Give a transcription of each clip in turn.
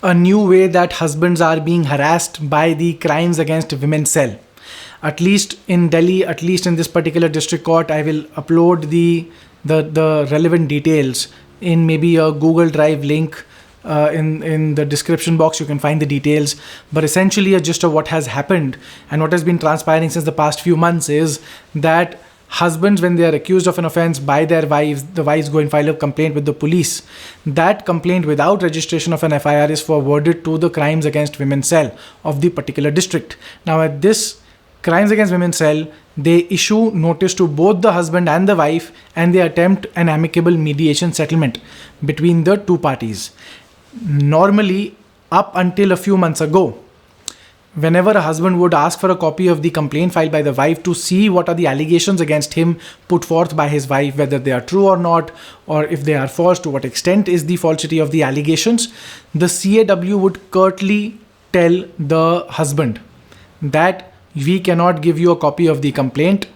a new way that husbands are being harassed by the crimes against women cell. At least in Delhi, at least in this particular district court, I will upload the relevant details in maybe a Google Drive link. In the description box, you can find the details. But essentially, a gist of what has happened and what has been transpiring since the past few months is that husbands, when they are accused of an offense by their wives, the wives go and file a complaint with the police. That complaint, without registration of an FIR, is forwarded to the Crimes Against Women cell of the particular district. Now, at this Crimes Against Women cell, they issue notice to both the husband and the wife, and they attempt an amicable mediation settlement between the two parties. Normally, up until a few months ago, whenever a husband would ask for a copy of the complaint filed by the wife to see what are the allegations against him put forth by his wife, whether they are true or not, or if they are false, to what extent is the falsity of the allegations, the CAW would curtly tell the husband that we cannot give you a copy of the complaint.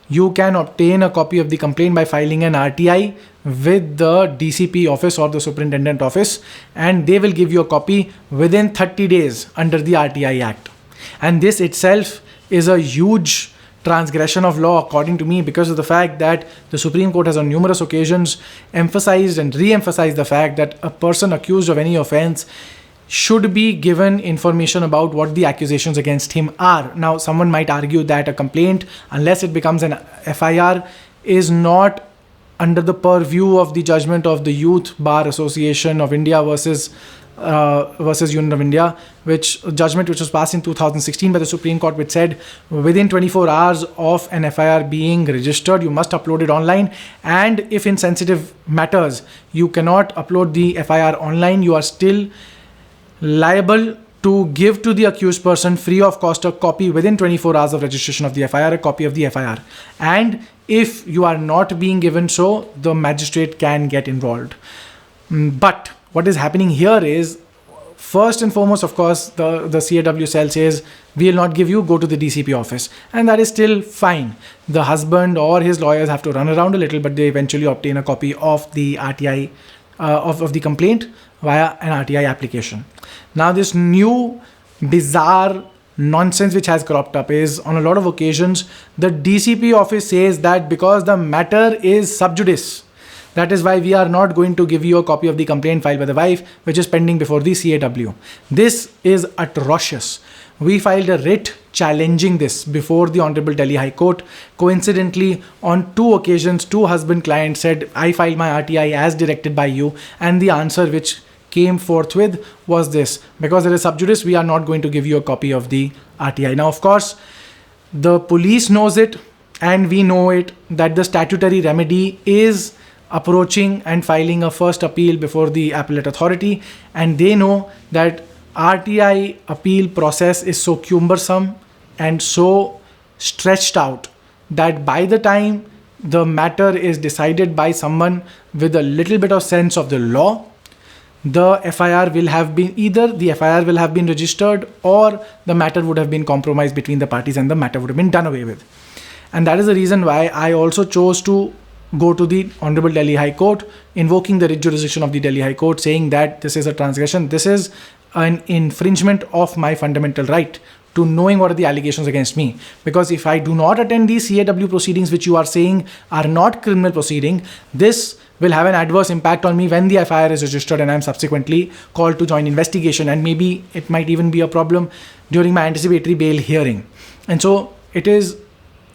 You can obtain a copy of the complaint by filing an RTI with the DCP office or the superintendent office, and they will give you a copy within 30 days under the RTI Act. And this itself is a huge transgression of law, according to me, because of the fact that the Supreme Court has on numerous occasions emphasized and re-emphasized the fact that a person accused of any offense should be given information about what the accusations against him are. Now, someone might argue that a complaint, unless it becomes an FIR, is not under the purview of the judgment of the Youth Bar Association of India versus Union of India, which was passed in 2016 by the Supreme Court, which said within 24 hours of an FIR being registered, you must upload it online. And if in sensitive matters you cannot upload the FIR online, you are still liable to give to the accused person free of cost a copy within 24 hours of registration of the FIR, a copy of the FIR. And if you are not being given so, the magistrate can get involved. But what is happening here is, first and foremost, of course, the CAW cell says, we will not give you, go to the DCP office. And that is still fine. The husband or his lawyers have to run around a little, but they eventually obtain a copy of the RTI, of the complaint via an RTI application. Now, this new bizarre nonsense which has cropped up is, on a lot of occasions, the DCP office says that because the matter is sub judice, that is why we are not going to give you a copy of the complaint filed by the wife, which is pending before the CAW. This is atrocious. We filed a writ challenging this before the Hon'ble Delhi High Court. Coincidentally, on two occasions, two husband clients said, I filed my RTI as directed by you, and the answer which came forthwith was this: because it is sub judice, we are not going to give you a copy of the RTI. Now, of course, the police knows it, and we know it, that the statutory remedy is approaching and filing a first appeal before the appellate authority, and they know that RTI appeal process is so cumbersome and so stretched out that by the time the matter is decided by someone with a little bit of sense of the law, the FIR will have been, either the FIR will have been registered or the matter would have been compromised between the parties and the matter would have been done away with. And that is the reason why I also chose to go to the Hon'ble Delhi High Court, invoking the writ jurisdiction of the Delhi High Court, saying that this is a transgression, this is an infringement of my fundamental right to knowing what are the allegations against me. Because if I do not attend these CAW proceedings, which you are saying are not criminal proceeding, this will have an adverse impact on me when the FIR is registered and I am subsequently called to join investigation. And maybe it might even be a problem during my anticipatory bail hearing. And so it is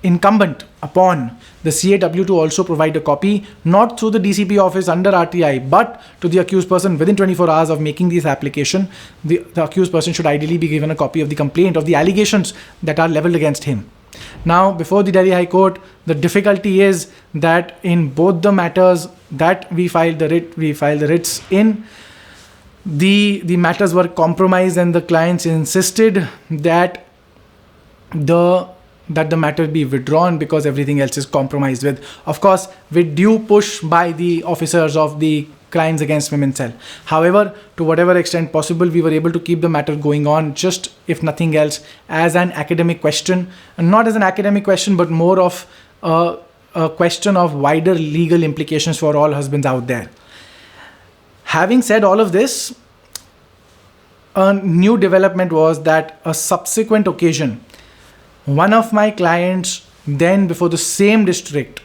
incumbent upon the CAW to also provide a copy, not through the DCP office under RTI, but to the accused person within 24 hours of making this application. The accused person should ideally be given a copy of the complaint, of the allegations that are leveled against him. Now, before the Delhi High Court, the difficulty is that in both the matters that we filed the writs in, the matters were compromised and the clients insisted that the matter be withdrawn because everything else is compromised with. Of course, with due push by the officers of the Crimes Against Women cell. However, to whatever extent possible, we were able to keep the matter going on, just if nothing else, as an academic question. And not as an academic question, but more of a question of wider legal implications for all husbands out there. Having said all of this, a new development was that a subsequent occasion, one of my clients, then before the same district,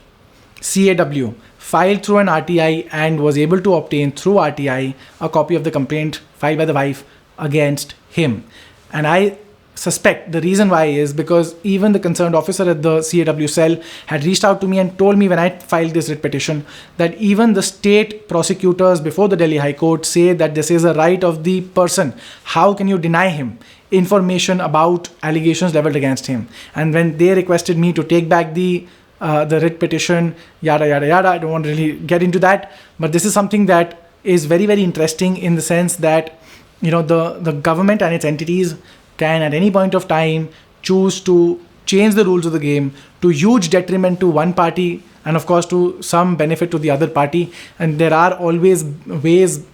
CAW, filed through an RTI and was able to obtain through RTI a copy of the complaint filed by the wife against him. And I suspect the reason why is because even the concerned officer at the CAW cell had reached out to me and told me when I filed this writ petition that even the state prosecutors before the Delhi High Court say that this is a right of the person. How can you deny him information about allegations leveled against him? And when they requested me to take back the writ petition, yada yada yada, I don't want to really get into that, but this is something that is very, very interesting in the sense that the government and its entities can at any point of time choose to change the rules of the game to huge detriment to one party and of course to some benefit to the other party, and there are always ways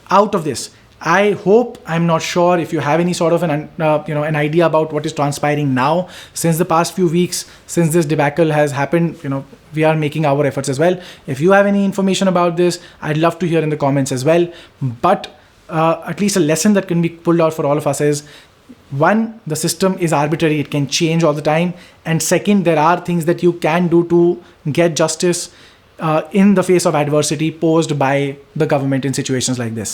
out of this. I hope, I'm not sure if you have any sort of an idea about what is transpiring now since the past few weeks, since this debacle has happened. We are making our efforts as well. If you have any information about this, I'd love to hear in the comments as well. But at least a lesson that can be pulled out for all of us is, one, the system is arbitrary, it can change all the time, and second, there are things that you can do to get justice in the face of adversity posed by the government in situations like this.